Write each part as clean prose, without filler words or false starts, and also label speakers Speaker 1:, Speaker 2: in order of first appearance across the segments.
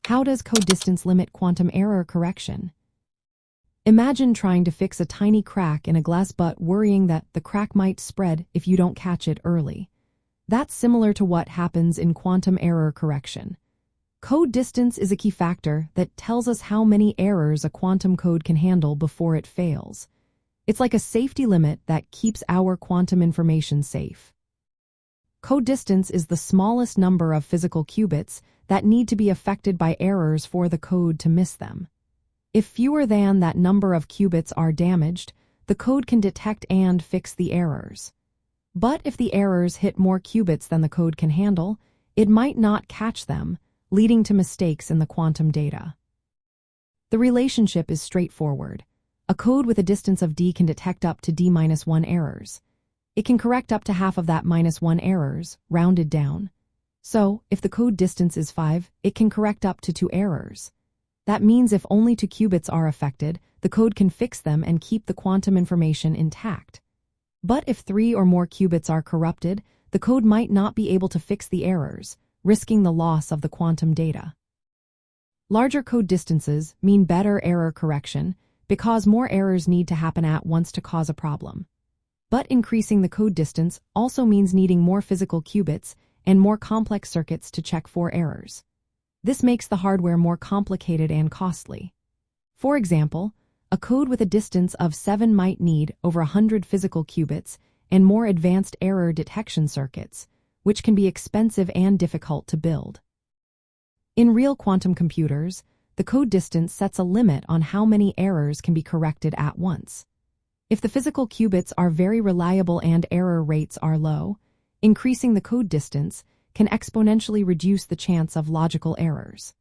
Speaker 1: How does code distance limit quantum error correction? Imagine trying to fix a tiny crack in a glass but worrying that the crack might spread if you don't catch it early. That's similar to what happens in quantum error correction. Code distance is a key factor that tells us how many errors a quantum code can handle before it fails. It's like a safety limit that keeps our quantum information safe. Code distance is the smallest number of physical qubits that need to be affected by errors for the code to miss them. If fewer than that number of qubits are damaged, the code can detect and fix the errors. But if the errors hit more qubits than the code can handle, it might not catch them, leading to mistakes in the quantum data. The relationship is straightforward. A code with a distance of d can detect up to d-1 errors. It can correct up to half of that -1 errors, rounded down. So, if the code distance is 5, it can correct up to 2 errors. That means if only 2 qubits are affected, the code can fix them and keep the quantum information intact. But if 3 or more qubits are corrupted, the code might not be able to fix the errors, risking the loss of the quantum data. Larger code distances mean better error correction because more errors need to happen at once to cause a problem. But increasing the code distance also means needing more physical qubits and more complex circuits to check for errors. This makes the hardware more complicated and costly. For example, a code with a distance of 7 might need over 100 physical qubits and more advanced error detection circuits, which can be expensive and difficult to build. In real quantum computers, the code distance sets a limit on how many errors can be corrected at once. If the physical qubits are very reliable and error rates are low, increasing the code distance can exponentially reduce the chance of logical errors.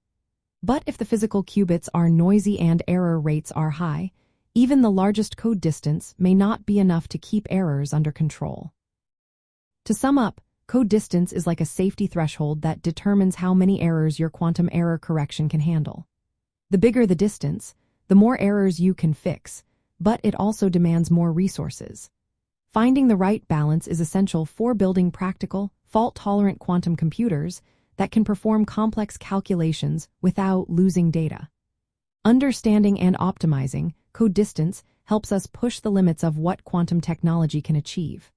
Speaker 1: But if the physical qubits are noisy and error rates are high, even the largest code distance may not be enough to keep errors under control. To sum up, code distance is like a safety threshold that determines how many errors your quantum error correction can handle. The bigger the distance, the more errors you can fix, but it also demands more resources. Finding the right balance is essential for building practical, fault-tolerant quantum computers that can perform complex calculations without losing data. Understanding and optimizing code distance helps us push the limits of what quantum technology can achieve.